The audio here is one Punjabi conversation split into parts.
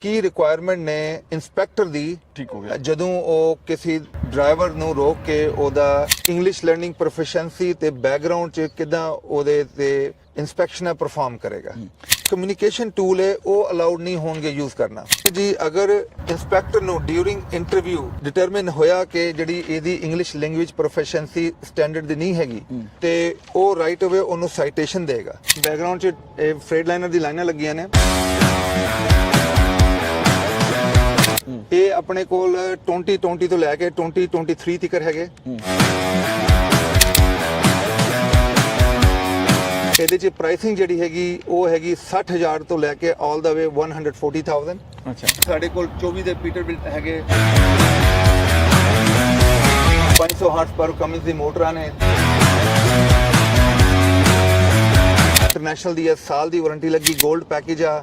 ਕੀ ਰਿਕੁਆਇਰਮੈਂਟ ਨੇ ਇੰਸਪੈਕਟਰ ਦੀ ਠੀਕ ਹੋ ਗਿਆ ਜਦੋਂ ਉਹ ਕਿਸੇ ਡਰਾਈਵਰ ਨੂੰ ਰੋਕ ਕੇ ਉਹਦਾ ਇੰਗਲਿਸ਼ ਲਰਨਿੰਗ ਪ੍ਰੋਫੀਸ਼ੀਐਂਸੀ ਤੇ ਬੈਕਗ੍ਰਾਉਂਡ ਚ ਕਿਦਾਂ ਉਹਦੇ ਤੇ ਇਨਸਪੈਕਸ਼ਨ ਪਰਫਾਰਮ ਕਰੇਗਾ। ਕਮਿਊਨੀਕੇਸ਼ਨ ਟੂਲ ਹੈ ਉਹ ਅਲਾਉਡ ਨਹੀਂ ਹੋਣਗੇ ਯੂਜ਼ ਕਰਨਾ ਜੀ। ਅਗਰ ਇੰਸਪੈਕਟਰ ਨੂੰ ਡਿਊਰਿੰਗ ਇੰਟਰਵਿਊ ਡਿਟਰਮਿਨ ਹੋਇਆ ਕਿ ਜਿਹੜੀ ਇਹਦੀ ਇੰਗਲਿਸ਼ ਲੈਂਗੁਏਜ ਪ੍ਰੋਫੀਸ਼ੀਐਂਸੀ ਸਟੈਂਡਰਡ ਦੀ ਨਹੀਂ ਹੈਗੀ ਤੇ ਉਹ ਰਾਈਟ ਅਵੇ ਉਹਨੂੰ ਸਾਈਟੇਸ਼ਨ ਦੇਗਾ। ਬੈਕਗ੍ਰਾਉਂਡ ਚ ਇਹ ਫਰੇਡ ਲਾਈਨਰ ਦੀ ਲਾਈਨਾਂ ਲੱਗੀਆਂ ਨੇ। ਇਹ ਆਪਣੇ ਕੋਲ 2020 ਤੋਂ ਲੈ ਕੇ 2023 ਤੱਕ ਹੈਗੇ। ਇਹਦੇ ਚ ਪ੍ਰਾਈਸਿੰਗ ਜਿਹੜੀ ਹੈਗੀ ਉਹ ਹੈਗੀ 60,000 ਤੋਂ ਲੈ ਕੇ ਆਲ ਦਾ ਵੇ 140,000। ਅੱਛਾ, ਸਾਡੇ ਕੋਲ 24 ਦੇ ਪੀਟਰਬਿਲਟ ਹੈਗੇ। 500 ਹਾਰਸ ਪਰ ਕਮਿੰਸ ਦੀ ਮੋਟਰਾਂ ਨੇ। ਇੰਟਰਨੈਸ਼ਨਲ ਦੀ ਸਾਲ ਦੀ ਵਾਰੰਟੀ ਲੱਗੀ। 골ਡ ਪੈਕੇਜ ਆ।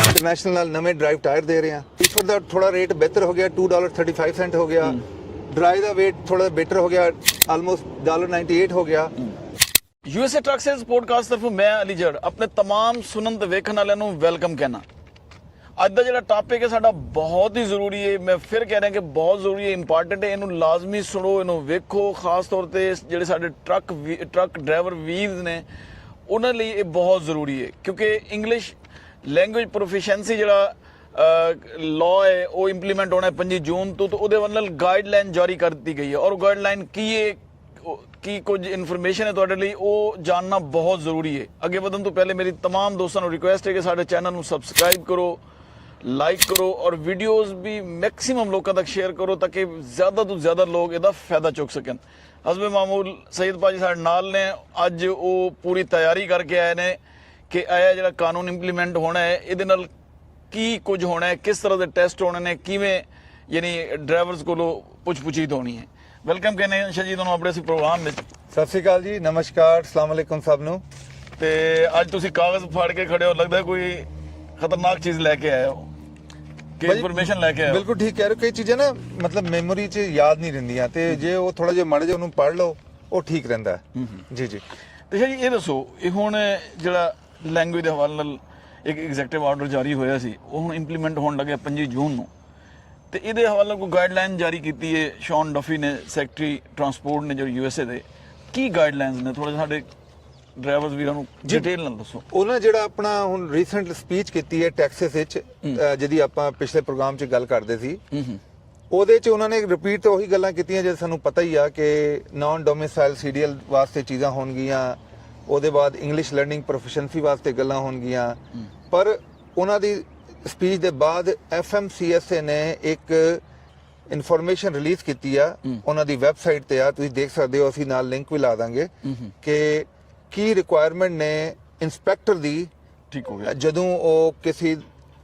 ਇੰਟਰਨੈਸ਼ਨਲ ਨਾਲ ਨਵੇਂ ਡਰਾਈਵ ਟਾਇਰ ਦੇ ਰਹੇ ਆ। ਰੀਫਰ ਦਾ ਥੋੜਾ ਰੇਟ ਬਿਹਤਰ ਹੋ ਗਿਆ, $2.35 ਹੋ ਗਿਆ। ਡਰਾਈ ਦਾ weight ਥੋੜਾ ਬੈਟਰ ਹੋ ਗਿਆ, ਆਲਮੋਸਟ $1.98 ਹੋ ਗਿਆ। USA ਟਰੱਕ ਸੇਲਸ ਪੋਡਕਾਸਟ ਤਰਫੋਂ ਮੈਂ ਅਲੀ ਜੜ ਆਪਣੇ तमाम ਸੁਣਨ ਤੇ ਵੇਖਣ ਵਾਲਿਆਂ ਨੂੰ ਵੈਲਕਮ ਕਹਿਣਾ। ਅੱਜ ਦਾ ਜਿਹੜਾ ਟਾਪਿਕ ਹੈ ਸਾਡਾ ਬਹੁਤ ਹੀ ਜ਼ਰੂਰੀ ਹੈ। ਮੈਂ ਫਿਰ ਕਹਿ ਰਿਹਾ ਕਿ ਬਹੁਤ ਜ਼ਰੂਰੀ ਹੈ, ਇੰਪੋਰਟੈਂਟ ਹੈ। ਇਹਨੂੰ ਲਾਜ਼ਮੀ ਸੁਣੋ, ਇਹਨੂੰ ਵੇਖੋ। ਖਾਸ ਤੌਰ ਤੇ ਜਿਹੜੇ ਸਾਡੇ ਟਰੱਕ ਡਰਾਈਵਰ ਵੀਰਸ ਨੇ ਉਹਨਾਂ ਲਈ ਇਹ ਬਹੁਤ ਜ਼ਰੂਰੀ ਹੈ, ਕਿਉਂਕਿ ਇੰਗਲਿਸ਼ ਲੈਂਗੁਏਜ ਪ੍ਰੋਫੀਸ਼ੀਐਂਸੀ ਜਿਹੜਾ ਲਾਅ ਹੈ ਉਹ ਇੰਪਲੀਮੈਂਟ ਹੋਣਾ ਹੈ 25 ਜੂਨ ਤੋਂ। ਉਹਦੇ ਵੱਲ ਗਾਈਡਲਾਈਨ ਜਾਰੀ ਕਰ ਦਿੱਤੀ ਗਈ ਹੈ ਔਰ ਗਾਈਡਲਾਈਨ ਕੀ ਹੈ, ਕੀ ਕੁਝ ਇਨਫੋਰਮੇਸ਼ਨ ਹੈ ਤੁਹਾਡੇ ਲਈ, ਉਹ ਜਾਣਨਾ ਬਹੁਤ ਜ਼ਰੂਰੀ ਹੈ। ਅੱਗੇ ਵਧਣ ਤੋਂ ਪਹਿਲੇ ਮੇਰੀ तमाम ਦੋਸਤਾਂ ਨੂੰ ਰਿਕੁਐਸਟ ਹੈ ਕਿ ਸਾਡੇ ਚੈਨਲ ਨੂੰ ਸਬਸਕ੍ਰਾਈਬ ਕਰੋ, ਲਾਈਕ ਕਰੋ ਔਰ ਵੀਡੀਓਜ਼ ਵੀ ਮੈਕਸਿਮਮ ਲੋਕਾਂ ਤੱਕ ਸ਼ੇਅਰ ਕਰੋ ਤਾਂ ਕਿ ਜ਼ਿਆਦਾ ਤੋਂ ਜ਼ਿਆਦਾ ਲੋਕ ਇਹਦਾ ਫਾਇਦਾ ਚੁੱਕ ਸਕਣ। ਹਸਬੇ ਮਾਮੂਲ ਸਈਦ ਭਾਜੀ ਸਾਡੇ ਨਾਲ ਨੇ। ਅੱਜ ਉਹ ਪੂਰੀ ਤਿਆਰੀ ਕਰਕੇ ਆਏ ਨੇ ਕਿ ਇਹ ਜਿਹੜਾ ਕਾਨੂੰਨ ਇੰਪਲੀਮੈਂਟ ਹੋਣਾ ਹੈ ਇਹਦੇ ਨਾਲ ਕੀ ਕੁਝ ਹੋਣਾ ਹੈ, ਕਿਸ ਤਰ੍ਹਾਂ ਦੇ ਟੈਸਟ ਹੋਣੇ ਨੇ, ਕਿਵੇਂ ਯਾਨੀ ਡਰਾਈਵਰਸ ਕੋਲੋਂ ਪੁੱਛ-ਪੁੱਛੀ ਹੋਣੀ ਹੈ। ਵੈਲਕਮ ਕਹਿੰਦੇ ਹਾਂ ਸ਼ਾਹ ਜੀ ਤੁਹਾਨੂੰ ਆਪਣੇ ਪ੍ਰੋਗਰਾਮ ਵਿੱਚ। ਸਤਿ ਸ਼੍ਰੀ ਅਕਾਲ ਜੀ, ਨਮਸਕਾਰ, ਅਸਲਾਮ ਅਲੈਕੁਮ ਸਭ ਨੂੰ। ਤੇ ਅੱਜ ਤੁਸੀਂ ਕਾਗਜ਼ ਫਾੜ ਕੇ ਖੜੇ ਹੋ, ਲੱਗਦਾ ਕੋਈ ਖਤਰਨਾਕ ਚੀਜ਼ ਲੈ ਕੇ ਆਏ ਹੋ ਕਿ ਇਨਫੋਰਮੇਸ਼ਨ ਲੈ ਕੇ ਆਏ ਹੋ। ਬਿਲਕੁਲ ਠੀਕ ਕਹਿ ਰਹੇ ਹੋ। ਕਈ ਚੀਜ਼ਾਂ ਨਾ ਮਤਲਬ ਮੈਮੋਰੀ 'ਚ ਯਾਦ ਨਹੀਂ ਰਹਿੰਦੀਆਂ ਤੇ ਜੇ ਉਹ ਥੋੜਾ ਜਿਹਾ ਮਾੜਾ ਜਿਹਾ ਉਹਨੂੰ ਪੜ੍ਹ ਲਓ ਉਹ ਠੀਕ ਰਹਿੰਦਾ। ਜੀ ਜੀ। ਤੇ ਸ਼ਾਹ ਜੀ ਇਹ ਦੱਸੋ, ਇਹ ਹੁਣ ਜਿਹੜਾ ਲੈਂਗੁਏਜ ਦੇ ਹਵਾਲੇ ਨਾਲ ਇੱਕ ਐਗਜ਼ੈਕਟਿਵ ਆਰਡਰ ਜਾਰੀ ਹੋਇਆ ਸੀ ਉਹ ਹੁਣ ਇੰਪਲੀਮੈਂਟ ਹੋਣ ਲੱਗਿਆ 25 ਜੂਨ ਨੂੰ, ਤੇ ਇਹਦੇ ਹਵਾਲੇ ਨਾਲ ਕੋਈ ਗਾਈਡਲਾਈਨ ਜਾਰੀ ਕੀਤੀ ਹੈ ਸ਼ੌਨ ਡਫੀ ਨੇ, ਸੈਕਟਰੀ ਟਰਾਂਸਪੋਰਟ ਨੇ, ਜੋ USA ਦੇ। ਕੀ ਗਾਈਡਲਾਈਨਸ ਨੇ, ਥੋੜਾ ਜਿਹਾ ਸਾਡੇ ਡਰਾਈਵਰਸ ਵੀਰਾਂ ਨੂੰ ਡਿਟੇਲ ਨਾਲ ਦੱਸੋ। ਉਹਨਾਂ ਜਿਹੜਾ ਆਪਣਾ ਹੁਣ ਰੀਸੈਂਟ ਸਪੀਚ ਕੀਤੀ ਹੈ ਟੈਕਸਸ ਵਿੱਚ, ਜਿਹਦੀ ਆਪਾਂ ਪਿਛਲੇ ਪ੍ਰੋਗਰਾਮ 'ਚ ਗੱਲ ਕਰਦੇ ਸੀ, ਉਹਦੇ 'ਚ ਉਹਨਾਂ ਨੇ ਰਿਪੀਟ ਤੇ ਉਹੀ ਗੱਲਾਂ ਕੀਤੀਆਂ ਜੇ ਸਾਨੂੰ ਪਤਾ ਹੀ ਆ ਕਿ ਨਾਨ ਡੋਮਿਸਾਈਲ CDL ਵਾਸਤੇ ਚੀਜ਼ਾਂ ਹੋਣਗੀਆਂ, ਉਹਦੇ ਬਾਅਦ ਇੰਗਲਿਸ਼ ਲਰਨਿੰਗ ਪ੍ਰੋਫੀਸ਼ੀਐਂਸੀ ਵਾਸਤੇ ਗੱਲਾਂ ਹੋਣਗੀਆਂ। ਪਰ ਉਹਨਾਂ ਦੀ ਸਪੀਚ ਦੇ ਬਾਅਦ FMCSA ਨੇ ਇੱਕ ਇਨਫੋਰਮੇਸ਼ਨ ਰਿਲੀਜ਼ ਕੀਤੀ ਆ, ਉਹਨਾਂ ਦੀ ਵੈਬਸਾਈਟ ਤੇ ਆ, ਤੁਸੀਂ ਦੇਖ ਸਕਦੇ ਹੋ, ਅਸੀਂ ਨਾਲ ਲਿੰਕ ਵੀ ਲਾ ਦਾਂਗੇ ਕਿ ਕੀ ਰਿਕੁਆਇਰਮੈਂਟ ਨੇ ਇੰਸਪੈਕਟਰ ਦੀ। ਠੀਕ ਹੋ ਗਿਆ। ਜਦੋਂ ਉਹ ਕਿਸੇ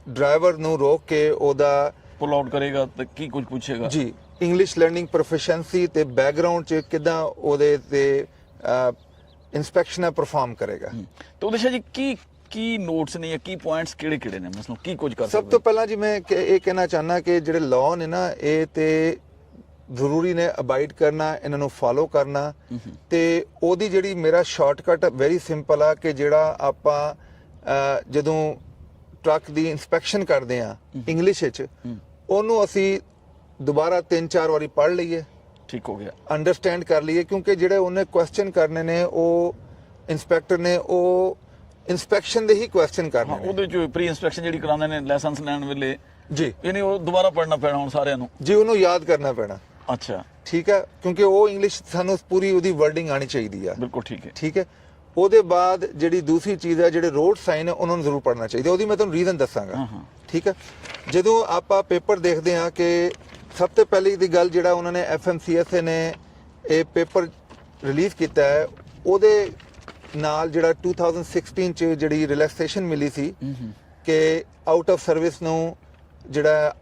ਡਰਾਈਵਰ ਨੂੰ ਰੋਕ ਕੇ ਉਹਦਾ ਪੁੱਲ ਆਊਟ ਕਰੇਗਾ ਤਾਂ ਕੀ ਕੁਝ ਪੁੱਛੇਗਾ ਜੀ, ਇੰਗਲਿਸ਼ ਲਰਨਿੰਗ ਪ੍ਰੋਫੀਸ਼ੀਐਂਸੀ ਤੇ ਬੈਕਗ੍ਰਾਉਂਡ ਚ ਕਿਦਾਂ ਉਹਦੇ ਤੇ ਇਨਸਪੈਕਸ਼ਨ ਪਰਫਾਰਮ ਕਰੇਗਾ। ਤੇ ਉਹਦੇ ਸ਼ਾਹ ਜੀ ਕੀ ਨੋਟਸ ਨੇ ਜਾਂ ਕੀ ਪੁਆਇੰਟਸ ਕਿਹੜੇ ਨੇ, ਮਸਲਨ ਕੀ ਕੁਝ ਕਰ ਸਕਦੇ? ਸਭ ਤੋਂ ਪਹਿਲਾਂ ਜੀ ਮੈਂ ਇਹ ਕਹਿਣਾ ਚਾਹਨਾ ਕਿ ਜਿਹੜੇ ਲਾਅ ਨੇ ਨਾ ਇਹ ਤੇ ਜ਼ਰੂਰੀ ਨੇ ਅਬਾਈਡ ਕਰਨਾ, ਇਹਨਾਂ ਨੂੰ ਫਾਲੋ ਕਰਨਾ। ਤੇ ਉਹਦੀ ਜਿਹੜੀ ਮੇਰਾ ਸ਼ਾਰਟਕਟ ਵੈਰੀ ਸਿੰਪਲ ਆ ਕਿ ਜਿਹੜਾ ਆਪਾਂ ਜਦੋਂ ਟਰੱਕ ਦੀ ਇਨਸਪੈਕਸ਼ਨ ਕਰਦੇ ਆ ਇੰਗਲਿਸ਼ ਵਿੱਚ, ਉਹਨੂੰ ਅਸੀਂ ਦੁਬਾਰਾ 3-4 ਵਾਰੀ ਪੜ੍ਹ ਲਈਏ, ਠੀਕ ਹੋ ਗਿਆ, ਅੰਡਰਸਟੈਂਡ ਕਰ ਲਈਏ, ਕਿਉਂਕਿ ਜਿਹੜੇ ਉਹਨੇ ਕੁਐਸਚਨ ਕਰਨੇ ਨੇ ਉਹ ਇੰਸਪੈਕਟਰ ਨੇ ਉਹ ਇਨਸਪੈਕਸ਼ਨ ਦੇ ਹੀ ਕੁਐਸਚਨ ਕਰਨੇ ਨੇ। ਉਹਦੇ ਚ ਪ੍ਰੀ ਇਨਸਪੈਕਸ਼ਨ ਜਿਹੜੀ ਕਰਾਉਂਦੇ ਨੇ ਲਾਇਸੈਂਸ ਲੈਣ ਵੇਲੇ ਜੀ, ਯਾਨੀ ਉਹ ਦੁਬਾਰਾ ਪੜ੍ਹਨਾ ਪੈਣਾ ਹੁਣ ਸਾਰਿਆਂ ਨੂੰ ਜੀ, ਉਹਨੂੰ ਯਾਦ ਕਰਨਾ ਪੈਣਾ। ਅੱਛਾ, ਠੀਕ ਹੈ, ਕਿਉਂਕਿ ਉਹ ਇੰਗਲਿਸ਼ ਸਾਨੂੰ ਪੂਰੀ ਉਹਦੀ ਵਰਡਿੰਗ ਆਣੀ ਚਾਹੀਦੀ ਆ। ਬਿਲਕੁਲ ਠੀਕ ਹੈ। ਠੀਕ ਹੈ। ਉਹਦੇ ਬਾਅਦ ਜਿਹੜੀ ਦੂਸਰੀ ਚੀਜ਼ ਹੈ, ਜਿਹੜੇ ਰੋਡ ਸਾਈਨ ਹੈ ਉਹਨਾਂ ਨੂੰ ਜ਼ਰੂਰ ਪੜ੍ਹਨਾ ਚਾਹੀਦਾ। ਉਹਦੀ ਮੈਂ ਤੁਹਾਨੂੰ ਰੀਜ਼ਨ ਦੱਸਾਂਗਾ। ਠੀਕ ਹੈ। ਜਦੋਂ ਆਪਾਂ ਪੇਪਰ ਦੇਖਦੇ ਹਾਂ ਕਿ ਸਭ ਤੋਂ ਪਹਿਲੀ ਦੀ ਗੱਲ ਜਿਹੜਾ ਉਹਨਾਂ ਨੇ FMCSA ਨੇ ਇਹ ਪੇਪਰ ਰਿਲੀਜ਼ ਕੀਤਾ ਹੈ, ਉਹਦੇ ਨਾਲ ਜਿਹੜਾ 2016 ਚ ਜਿਹੜੀ ਰਿਲੈਕਸੇਸ਼ਨ ਮਿਲੀ ਸੀ ਕਿ ਆਊਟ ਆਫ ਸਰਵਿਸ ਨੂੰ ਜਿਹੜਾ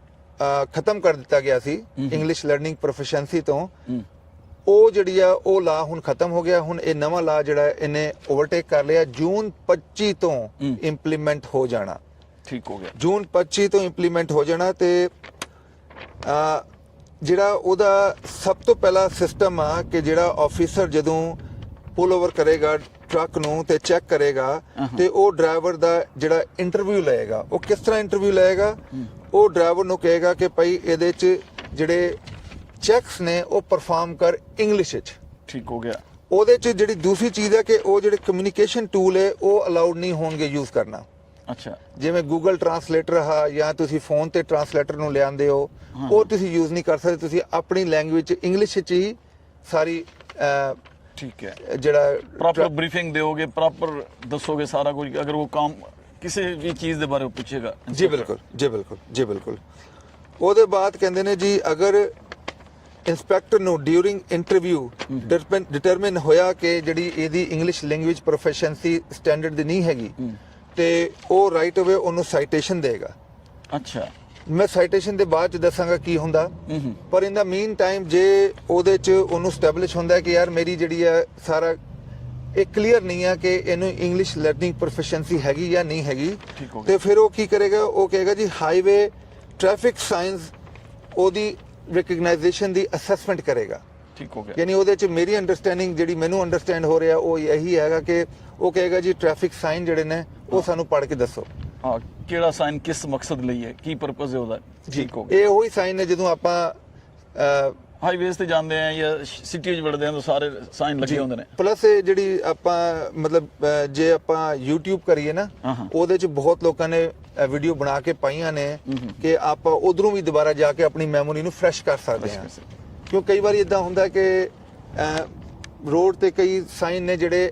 ਖਤਮ ਕਰ ਦਿੱਤਾ ਗਿਆ ਸੀ ਇੰਗਲਿਸ਼ ਲਰਨਿੰਗ ਪ੍ਰੋਫੀਸ਼ੀਐਂਸੀ ਤੋਂ, ਉਹ ਜਿਹੜੀ ਆ ਉਹ ਲਾ ਹੁਣ ਖਤਮ ਹੋ ਗਿਆ। ਹੁਣ ਇਹ ਨਵਾਂ ਲਾ ਜਿਹੜਾ ਇਹਨੇ ਓਵਰਟੇਕ ਕਰ ਲਿਆ। ਜੂਨ 25 ਤੋਂ ਇੰਪਲੀਮੈਂਟ ਹੋ ਜਾਣਾ। ਠੀਕ ਹੋ ਗਿਆ। ਜੂਨ 25 ਤੋਂ ਇੰਪਲੀਮੈਂਟ ਹੋ ਜਾਣਾ। ਤੇ ਜਿਹੜਾ ਉਹਦਾ ਸਭ ਤੋਂ ਪਹਿਲਾ ਸਿਸਟਮ ਆ ਕਿ ਜਿਹੜਾ ਆਫੀਸਰ ਜਦੋਂ ਪੁੱਲ ਓਵਰ ਕਰੇਗਾ ਟਰੱਕ ਨੂੰ ਤੇ ਚੈੱਕ ਕਰੇਗਾ ਤੇ ਉਹ ਡਰਾਈਵਰ ਦਾ ਜਿਹੜਾ ਇੰਟਰਵਿਊ ਲਏਗਾ। ਉਹ ਕਿਸ ਤਰ੍ਹਾਂ ਇੰਟਰਵਿਊ ਲਏਗਾ? ਉਹ ਡਰਾਈਵਰ ਨੂੰ ਕਹੇਗਾ ਕਿ ਭਾਈ ਇਹਦੇ 'ਚ ਜਿਹੜੇ ਚੈੱਕਸ ਨੇ ਉਹ ਪਰਫਾਰਮ ਕਰ ਇੰਗਲਿਸ਼ 'ਚ। ਠੀਕ ਹੋ ਗਿਆ। ਉਹਦੇ 'ਚ ਜਿਹੜੀ ਦੂਸਰੀ ਚੀਜ਼ ਹੈ ਕਿ ਉਹ ਜਿਹੜੇ ਕਮਿਊਨੀਕੇਸ਼ਨ ਟੂਲ ਹੈ ਉਹ ਅਲਾਉਡ ਨਹੀਂ ਹੋਣਗੇ ਯੂਜ਼ ਕਰਨਾ। ਅੱਛਾ। ਜਿਵੇਂ ਗੂਗਲ ਟਰਾਂਸਲੇਟਰ ਆ ਜਾਂ ਤੁਸੀਂ ਫੋਨ ਤੇ ਟਰਾਂਸਲੇਟਰ ਨੂੰ ਲਿਆਂਦੇ ਹੋ, ਉਹ ਤੁਸੀਂ ਯੂਜ਼ ਨਹੀਂ ਕਰ ਸਕਦੇ। ਤੁਸੀਂ ਆਪਣੀ ਲੈਂਗੁਏਜ ਇੰਗਲਿਸ਼ 'ਚ ਹੀ ਸਾਰੀ ਠੀਕ ਹੈ, ਜਿਹੜਾ ਪ੍ਰੋਪਰ ਬਰੀਫਿੰਗ ਦਿਓਗੇ, ਪ੍ਰੋਪਰ ਦੱਸੋਗੇ ਸਾਰਾ ਕੁਝ। ਅਗਰ ਉਹ ਕੰਮ ਕਿਸੇ ਵੀ ਚੀਜ਼ ਦੇ ਬਾਰੇ ਪੁੱਛੇਗਾ। ਜੀ ਬਿਲਕੁਲ, ਜੀ ਬਿਲਕੁਲ, ਜੀ ਬਿਲਕੁਲ। ਉਹਦੇ ਬਾਅਦ ਕਹਿੰਦੇ ਨੇ ਜੀ ਅਗਰ ਇੰਸਪੈਕਟਰ ਨੂੰ ਡਿਊਰਿੰਗ ਇੰਟਰਵਿਊ ਡਿਟਰਮਿਨ ਹੋਇਆ ਕਿ ਜਿਹੜੀ ਇਹਦੀ ਇੰਗਲਿਸ਼ ਲੈਂਗੁਏਜ ਪ੍ਰੋਫੈਸ਼ਨਸੀ ਸਟੈਂਡਰਡ ਦੀ ਨਹੀਂ ਹੈਗੀ ਤੇ ਉਹ ਰਾਈਟ ਅਵੇ ਉਹਨੂੰ ਸਾਈਟੇਸ਼ਨ ਦੇਗਾ। ਅੱਛਾ। ਮੈਂ ਸਾਈਟੇਸ਼ਨ ਦੇ ਬਾਅਦ ਚ ਦੱਸਾਂਗਾ ਕੀ ਹੁੰਦਾ, ਪਰ ਇਨ ਦਾ ਮੀਨ ਟਾਈਮ ਜੇ ਉਹਦੇ ਚ ਉਹਨੂੰ ਸਟੈਬਲਿਸ਼ ਹੁੰਦਾ ਕਿ ਯਾਰ ਮੇਰੀ ਜਿਹੜੀ ਹੈ ਸਾਰਾ ਇਹ ਕਲੀਅਰ ਨਹੀਂ ਹੈ ਕਿ ਇਹਨੂੰ ਇੰਗਲਿਸ਼ ਲਰਨਿੰਗ ਪ੍ਰੋਫੈਸ਼ਨਸੀ ਹੈਗੀ ਜਾਂ ਨਹੀਂ ਹੈਗੀ, ਤੇ ਫਿਰ ਉਹ ਕੀ ਕਰੇਗਾ? ਉਹ ਕਹੇਗਾ ਜੀ ਹਾਈਵੇ ਟ੍ਰੈਫਿਕ ਸਾਇੰਸ ਉਹਦੀ ਰਿਕਗਨਾਈਜੇਸ਼ਨ ਦੀ ਅਸੈਸਮੈਂਟ ਕਰੇਗਾ। ਠੀਕ ਹੋ ਗਿਆ। ਯਾਨੀ ਉਹਦੇ ਚ ਮੇਰੀ ਅੰਡਰਸਟੈਂਡਿੰਗ ਜਿਹੜੀ ਮੈਨੂੰ ਅੰਡਰਸਟੈਂਡ ਹੋ ਰਿਹਾ ਉਹ ਇਹੀ ਹੈਗਾ ਕਿ ਉਹ ਕਹੇਗਾ ਜੀ ਟ੍ਰੈਫਿਕ ਸਾਈਨ ਜਿਹੜੇ ਨੇ ਉਹ ਸਾਨੂੰ ਪੜ੍ਹ ਕੇ ਦੱਸੋ। ਹਾਂ, ਕਿਹੜਾ ਸਾਈਨ ਕਿਸ ਮਕਸਦ ਲਈ ਹੈ, ਕੀ ਪਰਪਸ ਹੈ ਉਹਦਾ। ਠੀਕ ਹੋ ਗਿਆ। ਇਹ ਉਹੀ ਸਾਈਨ ਹੈ ਜਦੋਂ ਆਪਾਂ ਹਾਈਵੇਜ਼ ਤੇ ਜਾਂਦੇ ਆ ਜਾਂ ਸਿਟੀ 'ਚ ਵੜਦੇ ਆ ਤਾਂ ਸਾਰੇ ਸਾਈਨ ਲੱਗੇ ਹੁੰਦੇ ਨੇ। ਪਲੱਸ ਇਹ ਜਿਹੜੀ ਆਪਾਂ ਮਤਲਬ ਜੇ ਆਪਾਂ YouTube ਕਰੀਏ ਨਾ, ਉਹਦੇ ਚ ਬਹੁਤ ਲੋਕਾਂ ਨੇ ਵੀਡੀਓ ਬਣਾ ਕੇ ਪਾਈਆਂ ਨੇ ਕਿ ਆਪਾਂ ਉਧਰੋਂ ਵੀ ਦੁਬਾਰਾ ਜਾ ਕੇ ਆਪਣੀ ਮੈਮੋਰੀ ਨੂੰ ਫਰੈਸ਼ ਕਰ ਸਕਦੇ ਹਾਂ। ਕਿਉਂ ਕਈ ਵਾਰੀ ਇਦਾਂ ਹੁੰਦਾ ਕਿ ਰੋਡ ਤੇ ਕਈ ਸਾਈਨ ਨੇ ਜਿਹੜੇ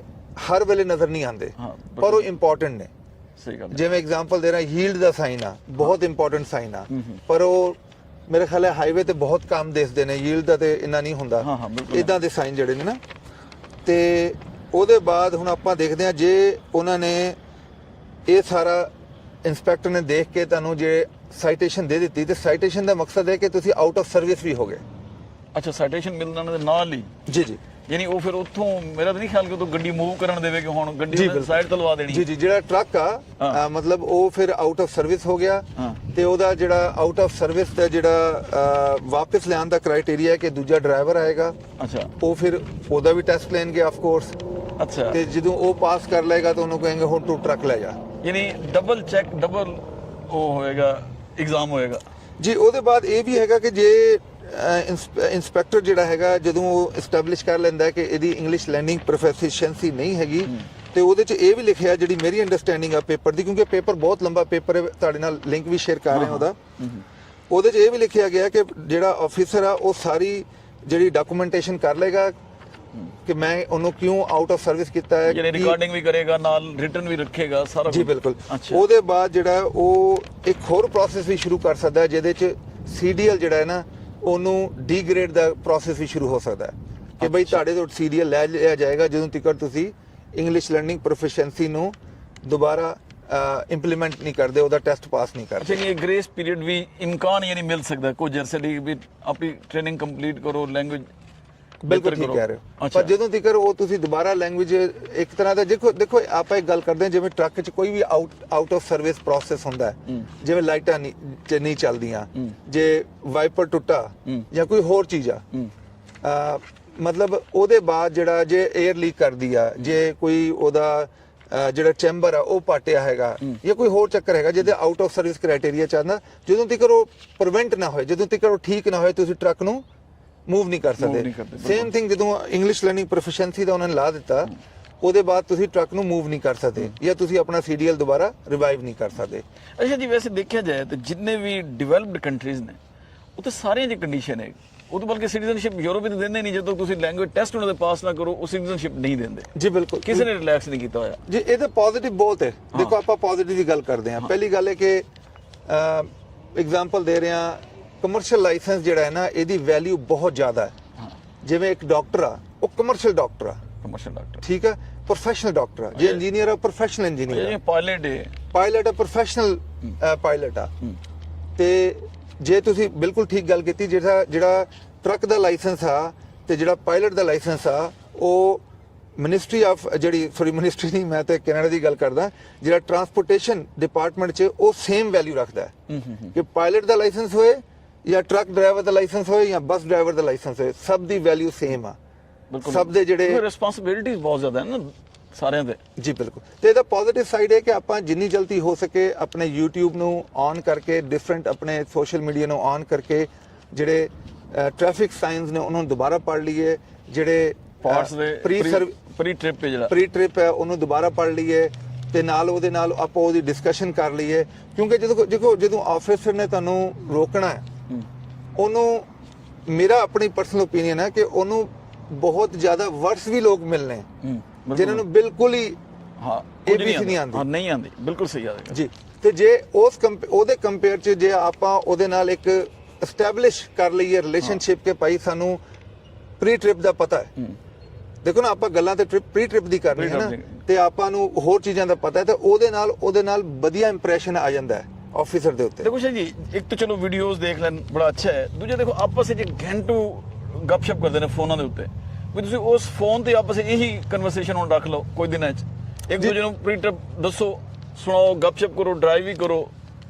ਹਰ ਵੇਲੇ ਨਜ਼ਰ ਨਹੀਂ ਆਉਂਦੇ, ਪਰ ਉਹ ਇੰਪੋਰਟੈਂਟ ਨੇ। ਸਹੀ ਗੱਲ। ਜਿਵੇਂ ਐਗਜ਼ਾਮਪਲ ਦੇ ਰਹਾ, ਯੀਲਡ ਦਾ ਸਾਈਨ ਆ, ਬਹੁਤ ਇੰਪੋਰਟੈਂਟ ਸਾਈਨ ਆ, ਪਰ ਉਹ ਮੇਰੇ ਖਿਆਲ ਹੈ ਹਾਈਵੇ ਤੇ ਬਹੁਤ ਕੰਮ ਦੇਖਦੇ ਨੇ, ਯੀਲਡ ਦਾ ਤੇ ਇੰਨਾ ਨਹੀਂ ਹੁੰਦਾ। ਇਦਾਂ ਦੇ ਸਾਈਨ ਜਿਹੜੇ ਨੇ ਨਾ, ਤੇ ਉਹਦੇ ਬਾਅਦ ਹੁਣ ਆਪਾਂ ਦੇਖਦੇ ਹਾਂ ਜੇ ਉਹਨਾਂ ਨੇ ਇਹ ਸਾਰਾ ਇੰਸਪੈਕਟਰ ਨੇ ਦੇਖ ਕੇ ਤੁਹਾਨੂੰ ਜੇ ਸਾਈਟੇਸ਼ਨ ਦੇ ਦਿੱਤੀ ਤੇ ਸਾਈਟੇਸ਼ਨ ਦਾ ਮਕਸਦ ਹੈ ਕਿ ਤੁਸੀਂ ਆਊਟ ਆਫ ਸਰਵਿਸ ਵੀ ਹੋਗੇ। ਅੱਛਾ, ਸਾਈਟੇਸ਼ਨ ਮਿਲਣ ਦੇ ਨਾਲ ਹੀ। ਜੀ ਜੀ। ਯਾਨੀ ਉਹ ਫਿਰ ਉੱਥੋਂ ਮੇਰਾ ਤਾਂ ਨਹੀਂ ਖਿਆਲ ਕਿ ਉਹ ਗੱਡੀ ਮੂਵ ਕਰਨ ਦੇਵੇ ਕਿ ਹੁਣ ਗੱਡੀ ਸਾਈਡ ਤੇ ਲਵਾ ਦੇਣੀ। ਜੀ ਜੀ। ਜਿਹੜਾ ਟਰੱਕ ਆ ਮਤਲਬ ਉਹ ਫਿਰ ਆਊਟ ਆਫ ਸਰਵਿਸ ਹੋ ਗਿਆ ਤੇ ਉਹਦਾ ਜਿਹੜਾ ਆਊਟ ਆਫ ਸਰਵਿਸ ਦਾ ਜਿਹੜਾ ਵਾਪਸ ਲਿਆਉਣ ਦਾ ਕ੍ਰਾਈਟੇਰੀਆ ਹੈ ਕਿ ਦੂਜਾ ਡਰਾਈਵਰ ਆਏਗਾ। ਅੱਛਾ। ਉਹ ਫਿਰ ਉਹਦਾ ਵੀ ਟੈਸਟ ਲੈਣਗੇ ਆਫ ਕੋਰਸ। ਅੱਛਾ। ਤੇ ਜਦੋਂ ਉਹ ਪਾਸ ਕਰ ਲਏਗਾ ਤਾਂ ਉਹਨੂੰ ਕਹਾਂਗੇ ਹੁਣ ਤੂੰ ਟਰੱਕ ਲੈ ਜਾ। ਯਾਨੀ ਡਬਲ ਚੈੱਕ, ਡਬਲ ਉਹ ਹੋਏਗਾ, ਐਗਜ਼ਾਮ ਹੋਏਗਾ। ਜੀ। ਉਹਦੇ ਬਾਅਦ ਇਹ ਵੀ ਹੈਗਾ ਕਿ ਜੇ ਇੰਸਪੈਕਟਰ ਜਿਹੜਾ ਹੈਗਾ ਜਦੋਂ ਉਹ ਐਸਟੈਬਲਿਸ਼ ਕਰ ਲੈਂਦਾ ਕਿ ਇਹਦੀ ਇੰਗਲਿਸ਼ ਲਰਨਿੰਗ ਪ੍ਰੋਫੈਸ਼ਨਸੀ ਨਹੀਂ ਹੈਗੀ ਤੇ ਉਹਦੇ ਚ ਇਹ ਵੀ ਲਿਖਿਆ, ਜਿਹੜੀ ਮੇਰੀ ਅੰਡਰਸਟੈਂਡਿੰਗ ਆ ਪੇਪਰ ਦੀ, ਕਿਉਂਕਿ ਪੇਪਰ ਬਹੁਤ ਲੰਬਾ ਪੇਪਰ ਹੈ, ਤੁਹਾਡੇ ਨਾਲ ਲਿੰਕ ਵੀ ਸ਼ੇਅਰ ਕਰ ਰਿਹਾ ਉਹਦਾ, ਉਹਦੇ ਚ ਇਹ ਵੀ ਲਿਖਿਆ ਗਿਆ ਕਿ ਜਿਹੜਾ ਆਫੀਸਰ ਆ ਉਹ ਸਾਰੀ ਜਿਹੜੀ ਡਾਕੂਮੈਂਟੇਸ਼ਨ ਕਰ ਲੇਗਾ ਕਿ ਮੈਂ ਉਹਨੂੰ ਕਿਉਂ ਆਊਟ ਆਫ ਸਰਵਿਸ ਕੀਤਾ ਹੈ, ਯਾਨੀ ਰਿਕਾਰਡਿੰਗ ਵੀ ਕਰੇਗਾ, ਨਾਲ ਰਿਟਨ ਵੀ ਰੱਖੇਗਾ ਸਾਰਾ। ਜੀ ਬਿਲਕੁਲ। ਉਹਦੇ ਬਾਅਦ ਜਿਹੜਾ ਉਹ ਇੱਕ ਹੋਰ ਪ੍ਰੋਸੈਸ ਵੀ ਸ਼ੁਰੂ ਕਰ ਸਕਦਾ ਹੈ ਜਿਹਦੇ ਚ CDL ਜਿਹੜਾ ਹੈ ਨਾ ਉਹਨੂੰ ਡੀਗ੍ਰੇਡ ਦਾ ਪ੍ਰੋਸੈਸ ਵੀ ਸ਼ੁਰੂ ਹੋ ਸਕਦਾ ਹੈ ਕਿ ਬਈ ਤੁਹਾਡੇ ਤੋਂ CDL ਲੈ ਲਿਆ ਜਾਏਗਾ ਜਦੋਂ ਤੱਕ ਤੁਸੀਂ ਇੰਗਲਿਸ਼ ਲਰਨਿੰਗ ਪ੍ਰੋਫੈਸ਼ਨਸੀ ਨੂੰ ਦੁਬਾਰਾ ਇੰਪਲੀਮੈਂਟ ਨਹੀਂ ਕਰਦੇ, ਉਹਦਾ ਟੈਸਟ ਪਾਸ ਨਹੀਂ ਕਰਦੇ। ਅੱਛਾ, ਇਹ ਗ੍ਰੇਸ ਪੀਰੀਅਡ ਵੀ ਇਮਕਾਨ ਯਾਨੀ ਮਿਲ ਸਕਦਾ ਕੁਝ ਅਰਸੇ ਲਈ ਵੀ ਆਪਣੀ ਟ੍ਰੇਨਿੰਗ ਕੰਪਲੀਟ ਕਰੋ, ਲੈਂਗੁਏਜ। ਬਿਲਕੁਲ ਠੀਕ ਕਹਿ ਰਹੇ ਹੋ। ਪਰ ਜਦੋਂ ਤੱਕ ਉਹ ਤੁਸੀਂ ਦੁਬਾਰਾ ਲੈਂਗੁਏਜ ਇੱਕ ਤਰ੍ਹਾਂ ਦਾ ਦੇਖੋ ਆਪਾਂ ਇੱਕ ਗੱਲ ਕਰਦੇ ਹਾਂ, ਜਿਵੇਂ ਟਰੱਕ 'ਚ ਕੋਈ ਵੀ ਆਊਟ ਆਫ ਸਰਵਿਸ ਪ੍ਰੋਸੈਸ ਹੁੰਦਾ ਹੈ, ਜਿਵੇਂ ਲਾਈਟਾਂ ਨਹੀਂ ਚੱਲਦੀਆਂ, ਜੇ ਵਾਈਪਰ ਟੁੱਟਾ ਜਾਂ ਕੋਈ ਹੋਰ ਚੀਜ਼ ਆ, ਮਤਲਬ ਉਹਦੇ ਬਾਅਦ ਜਿਹੜਾ ਜੇ 에ਅਰ ਲੀਕ ਕਰਦੀ ਆ, ਜੇ ਕੋਈ ਉਹਦਾ ਜਿਹੜਾ ਚੈਂਬਰ ਆ ਉਹ ਪਾਟਿਆ ਹੈਗਾ ਜਾਂ ਕੋਈ ਹੋਰ ਚੱਕਰ ਹੈਗਾ ਜਿਹਦੇ ਆਊਟ ਆਫ ਸਰਵਿਸ ਕ੍ਰਾਈਟੇਰੀਆ ਚਾਹੁੰਦਾ, ਜਦੋਂ ਤੱਕ ਉਹ ਪ੍ਰੀਵੈਂਟ ਨਾ ਹੋਏ, ਜਦੋਂ ਤੱਕ ਉਹ ਠੀਕ ਨਾ ਹੋਏ, ਤੁਸੀਂ ਟਰੱਕ ਨੂੰ ਮੂਵ ਨਹੀਂ ਕਰ ਸਕਦੇ। ਸੇਮ ਥਿੰਗ ਜਦੋਂ ਇੰਗਲਿਸ਼ ਲਰਨਿੰਗ ਪ੍ਰੋਫੈਸ਼ਨਸੀ ਦਾ ਉਹਨਾਂ ਨੇ ਲਾ ਦਿੱਤਾ, ਉਹਦੇ ਬਾਅਦ ਤੁਸੀਂ ਟਰੱਕ ਨੂੰ ਮੂਵ ਨਹੀਂ ਕਰ ਸਕਦੇ ਜਾਂ ਤੁਸੀਂ ਆਪਣਾ CDL ਦੁਬਾਰਾ ਰਿਵਾਈਵ ਨਹੀਂ ਕਰ ਸਕਦੇ। ਅੱਛਾ ਜੀ, ਵੈਸੇ ਦੇਖਿਆ ਜਾਏ ਤਾਂ ਜਿੰਨੇ ਵੀ ਡਿਵੈਲਪਡ ਕੰਟਰੀਜ਼ ਨੇ ਉੱਥੇ ਸਾਰਿਆਂ ਦੀ ਕੰਡੀਸ਼ਨ ਹੈ, ਉਹ ਤੋਂ ਬਲਕਿ ਸਿਟੀਜ਼ਨਸ਼ਿਪ ਯੂਰਪ ਵਿੱਚ ਦਿੰਦੇ ਨਹੀਂ, ਜਦੋਂ ਤੁਸੀਂ ਲੈਂਗੁਏਜ ਟੈਸਟ ਉਹਨਾਂ ਦੇ ਪਾਸ ਨਾ ਕਰੋ ਉਹ ਸਿਟੀਜ਼ਨਸ਼ਿਪ ਨਹੀਂ ਦਿੰਦੇ। ਜੀ ਬਿਲਕੁਲ, ਕਿਸੇ ਨੇ ਰਿਲੈਕਸ ਨਹੀਂ ਕੀਤਾ ਹੋਇਆ ਜੀ। ਇਹਦੇ ਪੋਜ਼ਿਟਿਵ ਬਹੁਤ ਹੈ। ਦੇਖੋ ਆਪਾਂ ਪੋਜ਼ਿਟਿਵ ਦੀ ਗੱਲ ਕਰਦੇ ਹਾਂ। ਪਹਿਲੀ ਗੱਲ ਹੈ ਕਿ ਐਗਜ਼ਾਮਪਲ ਦੇ ਰਹੇ ਹਾਂ, ਕਮਰਸ਼ੀਅਲ ਲਾਇਸੈਂਸ ਜਿਹੜਾ ਹੈ ਨਾ ਇਹਦੀ ਵੈਲਿਊ ਬਹੁਤ ਜ਼ਿਆਦਾ ਹੈ। ਜਿਵੇਂ ਇੱਕ ਡਾਕਟਰ ਆ, ਉਹ ਕਮਰਸ਼ੀਅਲ ਡਾਕਟਰ ਆ, ਕਮਰਸ਼ੀਅਲ ਡਾਕਟਰ, ਠੀਕ ਹੈ, ਪ੍ਰੋਫੈਸ਼ਨਲ ਡਾਕਟਰ ਆ। ਜੇ ਇੰਜੀਨੀਅਰ ਆ, ਪ੍ਰੋਫੈਸ਼ਨਲ ਇੰਜੀਨੀਅਰ, ਪਾਇਲਟ ਆ, ਪ੍ਰੋਫੈਸ਼ਨਲ ਪਾਇਲਟ ਆ। ਤੇ ਜੇ ਤੁਸੀਂ ਬਿਲਕੁਲ ਠੀਕ ਗੱਲ ਕੀਤੀ, ਜਿਹੜਾ ਟਰੱਕ ਦਾ ਲਾਇਸੈਂਸ ਆ ਤੇ ਜਿਹੜਾ ਪਾਇਲਟ ਦਾ ਲਾਇਸੈਂਸ ਆ, ਉਹ ਮਿਨਿਸਟਰੀ ਆਫ ਮਿਨਿਸਟਰੀ ਨਹੀਂ, ਮੈਂ ਤੇ ਕੈਨੇਡਾ ਦੀ ਗੱਲ ਕਰਦਾ, ਜਿਹੜਾ ਟਰਾਂਸਪੋਰਟੇਸ਼ਨ ਡਿਪਾਰਟਮੈਂਟ 'ਚ ਉਹ ਸੇਮ ਵੈਲਿਊ ਰੱਖਦਾ ਹੈ ਕਿ ਪਾਇਲਟ ਦਾ ਲਾਇਸੈਂਸ ਹੋਏ ਜਾਂ ਟਰੱਕ ਡਰਾਈਵਰ ਦਾ ਲਾਇਸੈਂਸ ਹੋਏ ਜਾਂ ਬੱਸ ਡਰਾਈਵਰ ਦਾ ਲਾਇਸੈਂਸ ਹੋਏ, ਸਭ ਦੀ ਵੈਲਿਊ ਸੇਮ ਆ। ਸਭ ਦੇ ਜਿਹੜੇ ਰਿਸਪੌਂਸਿਬਿਲਿਟੀਜ਼ ਬਹੁਤ ਜ਼ਿਆਦਾ ਹੈ ਨਾ, ਸਾਰਿਆਂ ਤੇ ਜੀ ਬਿਲਕੁਲ। ਤੇ ਇਹਦਾ ਪੋਜ਼ਿਟਿਵ ਸਾਈਡ ਹੈ ਕਿ ਆਪਾਂ ਜਿੰਨੀ ਜਲਦੀ ਹੋ ਸਕੇ ਆਪਣੇ YouTube ਨੂੰ ਔਨ ਕਰਕੇ, ਡਿਫਰੈਂਟ ਆਪਣੇ ਸੋਸ਼ਲ ਮੀਡੀਆ ਨੂੰ ਔਨ ਕਰਕੇ ਜਿਹੜੇ ਟ੍ਰੈਫਿਕ ਸਾਈਨਸ ਨੇ ਉਹਨਾਂ ਨੂੰ ਦੁਬਾਰਾ ਪੜ੍ਹ ਲਈਏ, ਜਿਹੜੇ ਪਾਰਟਸ ਦੇ ਪ੍ਰੀ ਟ੍ਰਿਪ ਜਿਹੜਾ ਪ੍ਰੀ ਟ੍ਰਿਪ ਹੈ ਉਹਨੂੰ ਦੁਬਾਰਾ ਪੜ੍ਹ ਲਈਏ, ਤੇ ਨਾਲ ਉਹਦੇ ਨਾਲ ਆਪਾਂ ਉਹਦੀ ਡਿਸਕਸ਼ਨ ਕਰ ਲਈਏ। ਕਿਉਂਕਿ ਜਦੋਂ ਆਫਿਸਰ ਨੇ ਤੁਹਾਨੂੰ ਰੋਕਣਾ ਹੈ, ਉਹਨੂੰ, ਮੇਰਾ ਆਪਣੀ ਪਰਸਨਲ ਓਪੀਨੀਅਨ ਹੈ ਕਿ ਉਹਨੂੰ ਬਹੁਤ ਜ਼ਿਆਦਾ ਵਰਡਸ ਵੀ ਲੋਕ ਮਿਲਨੇ ਜਿਨ੍ਹਾਂ ਨੂੰ ਬਿਲਕੁਲ ਹੀ ABC ਨਹੀਂ ਆਉਂਦੀ। ਨਹੀਂ ਆਉਂਦੀ, ਬਿਲਕੁਲ ਸਹੀ ਆ ਜੀ। ਤੇ ਜੇ ਉਹਦੇ ਕੰਪੇਅਰ ਚ ਜੇ ਆਪਾਂ ਉਹਦੇ ਨਾਲ ਇੱਕ ਐਸਟੈਬਲਿਸ਼ ਕਰ ਲਈਏ ਰਿਲੇਸ਼ਨਸ਼ਿਪ ਕੇ ਭਾਈ ਸਾਨੂੰ ਪ੍ਰੀ ਟ੍ਰਿਪ ਦਾ ਪਤਾ ਹੈ, ਦੇਖੋ ਨਾ ਆਪਾਂ ਗੱਲਾਂ ਤੇ ਪ੍ਰੀ ਟ੍ਰਿਪ ਦੀ ਕਰ ਰਹੇ ਹਾਂ ਨਾ, ਤੇ ਆਪਾਂ ਨੂੰ ਹੋਰ ਚੀਜ਼ਾਂ ਦਾ ਪਤਾ ਹੈ, ਤੇ ਉਹਦੇ ਨਾਲ ਵਧੀਆ ਇੰਪ੍ਰੈਸ਼ਨ ਆ ਜਾਂਦਾ ਹੈ ਆਫੀਸਰ ਦੇ ਉੱਤੇ। ਦੇਖੋ ਜੀ, ਇੱਕ ਤਾਂ ਚਲੋ ਵੀਡੀਓਜ਼ ਦੇਖ ਲੈਣ ਬੜਾ ਅੱਛਾ ਹੈ, ਦੂਜਾ ਦੇਖੋ ਆਪਸ ਵਿੱਚ ਘੰਟੂ ਗੱਪਸ਼ਪ ਕਰਦੇ ਨੇ ਫੋਨਾਂ ਦੇ ਉੱਤੇ, ਵੀ ਤੁਸੀਂ ਉਸ ਫੋਨ ਤੇ ਆਪਸ ਇਹੀ ਕਨਵਰਸੇਸ਼ਨ ਹੁਣ ਰੱਖ ਲਓ ਕੋਈ ਦਿਨਾਂ 'ਚ, ਇੱਕ ਦੂਜੇ ਨੂੰ ਪ੍ਰੀ ਟ੍ਰਿਪ ਦੱਸੋ, ਸੁਣਾਓ, ਗੱਪਸ਼ਪ ਕਰੋ, ਡਰਾਈਵ ਵੀ ਕਰੋ,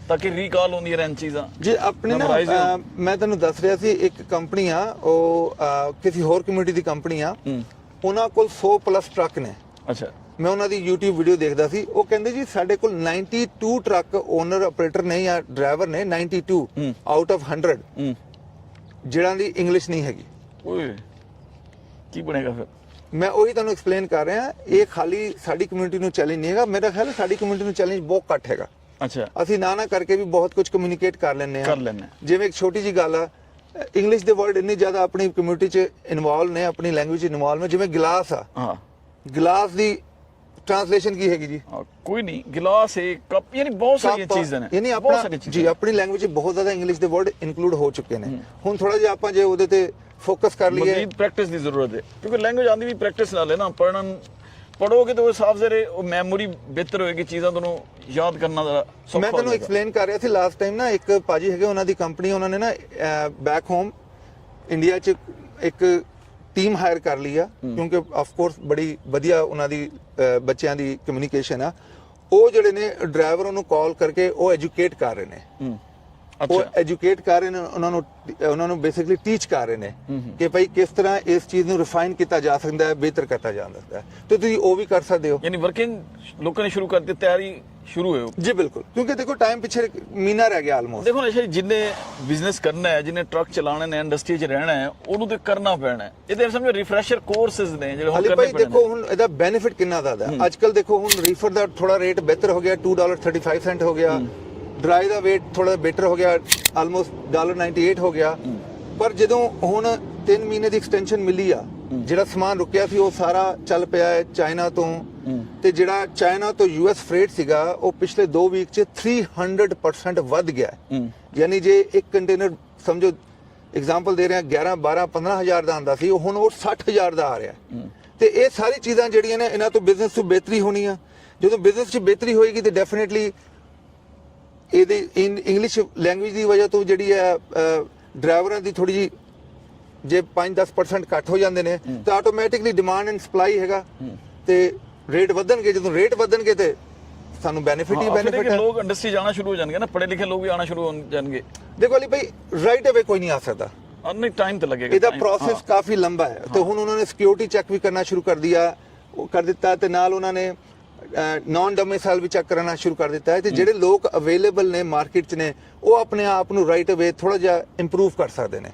ਤਾਂ ਕਿ ਰੀਕਾਲ ਹੁੰਦੀਆਂ ਰਹਿਣ ਚੀਜ਼ਾਂ ਜੀ। ਆਪਣੇ ਨਾ ਮੈਂ ਤੁਹਾਨੂੰ ਦੱਸ ਰਿਹਾ ਸੀ, ਇੱਕ ਕੰਪਨੀ ਆ, ਉਹ ਕਿਸੇ ਹੋਰ ਕਮਿਊਨਿਟੀ ਦੀ ਕੰਪਨੀ ਆ, ਉਹਨਾਂ ਕੋਲ 100+ ਟਰੱਕ ਨੇ। ਅੱਛਾ। ਮੈਂ ਉਹਨਾਂ ਦੀ YouTube ਵੀਡੀਓ ਦੇਖਦਾ ਸੀ, ਉਹ ਕਹਿੰਦੇ ਜੀ ਸਾਡੇ ਕੋਲ 92 ਟਰੱਕ ਓਨਰ ਆਪਰੇਟਰ ਨੇ ਜਾਂ ਡਰਾਈਵਰ ਨੇ, 92 ਆਊਟ ਆਫ 100 ਜਿਹੜਾ ਦੀ ਇੰਗਲਿਸ਼ ਨਹੀਂ ਹੈਗੀ। ਓਏ ਕੀ ਬਣੇਗਾ ਫਿਰ? ਮੈਂ ਉਹੀ ਤੁਹਾਨੂੰ ਐਕਸਪਲੇਨ ਕਰ ਰਿਹਾ, ਇਹ ਖਾਲੀ ਸਾਡੀ ਕਮਿਊਨਿਟੀ ਨੂੰ ਚੈਲੰਜ ਨਹੀਂ ਹੈਗਾ, ਮੇਰਾ ਖਿਆਲ ਸਾਡੀ ਕਮਿਊਨਿਟੀ ਨੂੰ ਚੈਲੰਜ ਬਹੁਤ ਘੱਟ ਹੈਗਾ। ਅੱਛਾ। ਅਸੀਂ ਨਾ ਕਰਕੇ ਵੀ ਬਹੁਤ ਕੁਝ ਕਮਿਊਨੀਕੇਟ ਕਰ ਲੈਂਦੇ ਹਾਂ। ਜਿਵੇਂ ਇੱਕ ਛੋਟੀ ਜੀ ਗੱਲ ਆ, ਇੰਗਲਿਸ਼ ਦੇ ਵਰਡ ਇੰਨੇ ਜ਼ਿਆਦਾ ਆਪਣੀ ਕਮਿਊਨਿਟੀ 'ਚ ਇਨਵੋਲਵ ਨੇ, ਆਪਣੀ ਲੈਂਗੁਏਜ 'ਚ ਇਨਵੋਲਵ ਨੇ। ਜਿਵੇਂ ਗਿਲਾਸ ਆ, ਹਾਂ, ਗਿਲਾਸ ਦੀ ਟ੍ਰਾਂਸਲੇਸ਼ਨ ਕੀ ਹੈਗੀ ਜੀ? ਕੋਈ ਨਹੀਂ, ਗਿਲਾਸ ਹੈ, ਕੱਪ, ਯਾਨੀ ਬਹੁਤ ਸਾਰੀਆਂ ਚੀਜ਼ਾਂ ਨੇ। ਯਾਨੀ ਆਪਣਾ ਜੀ ਆਪਣੀ ਲੈਂਗੁਏਜ 'ਚ ਬਹੁਤ ਜ਼ਿਆਦਾ ਇੰਗਲਿਸ਼ ਦੇ ਵਰਡ ਇਨਕਲੂਡ ਹੋ ਚੁੱਕੇ ਨੇ। ਹੁਣ ਥੋੜਾ ਜਿਹਾ ਆਪਾਂ ਜੇ ਉਹਦੇ ਤੇ ਫੋਕਸ ਕਰ ਲਈਏ, ਮਜ਼ੀਦ ਪ੍ਰੈਕਟਿਸ ਦੀ ਜ਼ਰੂਰਤ ਹੈ, ਕਿਉਂਕਿ ਲੈਂਗੁਏਜ ਆਂਦੀ ਵੀ ਪ੍ਰੈਕਟਿਸ ਨਾਲ ਹੈ ਨਾ। ਪੜੋਗੇ ਤਾਂ ਉਹ ਸਾਫ਼ ਜ਼ਰੇ ਉਹ ਮੈਮੋਰੀ ਬਿਹਤਰ ਹੋਏਗੀ, ਚੀਜ਼ਾਂ ਤੁਹਾਨੂੰ ਯਾਦ ਕਰਨਾ ਜ਼ਰਾ ਸੌਖਾ ਹੋਏਗਾ। ਮੈਂ ਤੁਹਾਨੂੰ ਐਕਸਪਲੇਨ ਕਰ ਰਿਹਾ ਸੀ ਲਾਸਟ ਟਾਈਮ ਨਾ, ਇੱਕ ਭਾਜੀ ਹੈਗੇ, ਉਹਨਾਂ ਦੀ ਕੰਪਨੀ, ਉਹਨਾਂ ਨੇ ਨਾ ਬੈਕ ਹੋਮ ਇੰਡੀਆ 'ਚ ਇੱਕ ਟੀਮ ਹਾਇਰ ਕਰ ਲਈ ਆ, ਕਿਉਂਕਿ ਆਫ ਕੋਰਸ ਬੜੀ ਵਧੀਆ ਉਹਨਾਂ ਦੀ ਬੱਚਿਆਂ ਦੀ ਕਮਿਊਨੀਕੇਸ਼ਨ ਆ। ਉਹ ਜਿਹੜੇ ਨੇ ਡਰਾਈਵਰ ਉਹਨੂੰ ਕਾਲ ਕਰਕੇ ਉਹ ਐਜੂਕੇਟ ਕਰ ਰਹੇ ਨੇ, ਉਹ ਐਜੂਕੇਟ ਕਰ ਰਹੇ ਨੇ, ਉਹਨਾਂ ਨੂੰ ਬੇਸਿਕਲੀ ਟੀਚ ਕਰ ਰਹੇ ਨੇ ਕਿ ਭਾਈ ਕਿਸ ਤਰ੍ਹਾਂ ਇਸ ਚੀਜ਼ ਨੂੰ ਰਿਫਾਈਨ ਕੀਤਾ ਜਾ ਸਕਦਾ ਹੈ, ਬਿਹਤਰ ਕੀਤਾ ਜਾ ਸਕਦਾ ਹੈ। ਤੇ ਤੁਸੀਂ ਉਹ ਵੀ ਕਰ ਸਕਦੇ ਹੋ। ਯਾਨੀ ਵਰਕਿੰਗ ਲੋਕਾਂ ਨੇ ਸ਼ੁਰੂ ਕਰ ਦਿੱਤੀ, ਤਿਆਰੀ ਸ਼ੁਰੂ ਹੋਏ ਜੀ ਬਿਲਕੁਲ। ਕਿਉਂਕਿ ਦੇਖੋ ਟਾਈਮ ਪਿੱਛੇ ਮਹੀਨਾ ਰਹਿ ਗਿਆ ਆਲਮੋਸਟ। ਦੇਖੋ ਨਾ, ਜਿੰਨੇ ਬਿਜ਼ਨਸ ਕਰਨਾ ਹੈ, ਜਿੰਨੇ ਟਰੱਕ ਚਲਾਉਣੇ ਨੇ, ਇੰਡਸਟਰੀ 'ਚ ਰਹਿਣਾ ਹੈ, ਉਹਨੂੰ ਤੇ ਕਰਨਾ ਪੈਣਾ ਹੈ। ਇਹਦੇ ਸਮਝੋ ਰਿਫਰੈਸ਼ਰ ਕੋਰਸਸ ਨੇ ਜਿਹੜੇ ਹੁਣ ਕਰਨੇ ਪੈਣੇ। ਦੇਖੋ ਹੁਣ ਇਹਦਾ ਬੈਨੀਫਿਟ ਕਿੰਨਾ ਜ਼ਿਆਦਾ ਹੈ। ਅੱਜ ਕੱਲ ਦੇਖੋ ਹੁਣ ਰੀਫਰ ਦਾ ਥੋੜਾ ਰੇਟ ਬਿਹਤਰ ਹੋ ਗਿਆ, $2.35 ਹੋ ਗਿਆ। ਡਰਾਈ ਦਾ weight ਥੋੜਾ ਬੈਟਰ ਹੋ ਗਿਆ, ਆਲਮੋਸਟ $1.98 ਹੋ ਗਿਆ। ਪਰ ਜਦੋਂ ਹੁਣ 3 ਮਹੀਨੇ ਦੀ ਐਕਸਟੈਂਸ਼ਨ ਮਿਲੀ ਆ, ਜਿਹੜਾ ਸਮਾਨ ਰੁਕਿਆ ਸੀ ਉਹ ਸਾਰਾ ਚੱਲ ਪਿਆ ਹੈ ਚਾਈਨਾ ਤੋਂ, ਤੇ ਜਿਹੜਾ ਚਾਈਨਾ ਤੋਂ US ਫਰੇਟ ਸੀਗਾ ਉਹ ਪਿਛਲੇ 2 ਵੀਕ 'ਚ 300% ਵੱਧ ਗਿਆ। ਯਾਨੀ ਜੇ ਇੱਕ ਕੰਟੇਨਰ ਸਮਝੋ ਐਗਜ਼ਾਮਪਲ ਦੇ ਰਿਹਾ 11, 12, 15 ਹਜ਼ਾਰ ਦਾ ਆਂਦਾ ਸੀ, ਹੁਣ ਉਹ 60 ਹਜ਼ਾਰ ਦਾ ਆ ਰਿਹਾ। ਤੇ ਇਹ ਸਾਰੀ ਚੀਜ਼ਾਂ ਜਿਹੜੀਆਂ ਨੇ, ਇਹਨਾਂ ਤੋਂ ਬਿਜ਼ਨਸ 'ਚ ਬਿਹਤਰੀ ਹੋਣੀ ਆ। ਜਦੋਂ ਬਿਜ਼ਨਸ 'ਚ ਬਿਹਤਰੀ ਹੋਏਗੀ ਤੇ ਡੈਫੀਨਿਟਲੀ ਇਹਦੇ ਇੰਗਲਿਸ਼ ਲੈਂਗੁਏਜ ਦੀ ਵਜ੍ਹਾ ਤੋਂ ਜਿਹੜੀ ਹੈ ਡਰਾਈਵਰਾਂ ਦੀ ਥੋੜੀ ਜੀ ਜੇ 5-10% ਘੱਟ ਹੋ ਜਾਂਦੇ ਨੇ ਤਾਂ ਆਟੋਮੈਟਿਕਲੀ ਡਿਮਾਂਡ ਐਂਡ ਸਪਲਾਈ ਹੈਗਾ, ਤੇ ਰੇਟ ਵਧਣਗੇ। ਜਦੋਂ ਰੇਟ ਵਧਣਗੇ ਤੇ ਸਾਨੂੰ ਬੈਨੀਫਿਟ ਹੀ ਬੈਨੀਫਿਟ ਹੈ। ਲੋਕ ਇੰਡਸਟਰੀ ਜਾਣਾ ਸ਼ੁਰੂ ਹੋ ਜਾਣਗੇ ਨਾ, ਪੜ੍ਹੇ ਲਿਖੇ ਲੋਕ ਵੀ ਆਣਾ ਸ਼ੁਰੂ ਹੋ ਜਾਣਗੇ। ਦੇਖੋ ਅਲੀ ਭਾਈ, ਰਾਈਟ ਅਵੇ ਕੋਈ ਨਹੀਂ ਆ ਸਕਦਾ, ਨਹੀਂ ਟਾਈਮ ਤੇ ਲੱਗੇਗਾ। ਇਹਦਾ ਪ੍ਰੋਸੈਸ ਕਾਫੀ ਲੰਬਾ ਹੈ। ਤੇ ਹੁਣ ਉਹਨਾਂ ਨੇ ਸਿਕਿਉਰਿਟੀ ਚੈੱਕ ਵੀ ਕਰਨਾ ਸ਼ੁਰੂ ਕਰ ਦਿੱਤਾ, ਤੇ ਨਾਲ ਉਹਨਾਂ ਨੇ ਨੌਨ ਡੋਮਿਸਾਈਲ ਵੀ ਚੈੱਕ ਕਰਨਾ ਸ਼ੁਰੂ ਕਰ ਦਿੱਤਾ ਹੈ। ਤੇ ਜਿਹੜੇ ਲੋਕ ਅਵੇਲੇਬਲ ਨੇ ਮਾਰਕੀਟ 'ਚ ਨੇ, ਉਹ ਆਪਣੇ ਆਪ ਨੂੰ ਰਾਈਟ ਅਵੇ ਥੋੜਾ ਜਿਹਾ ਇੰਪਰੂਵ ਕਰ ਸਕਦੇ ਨੇ।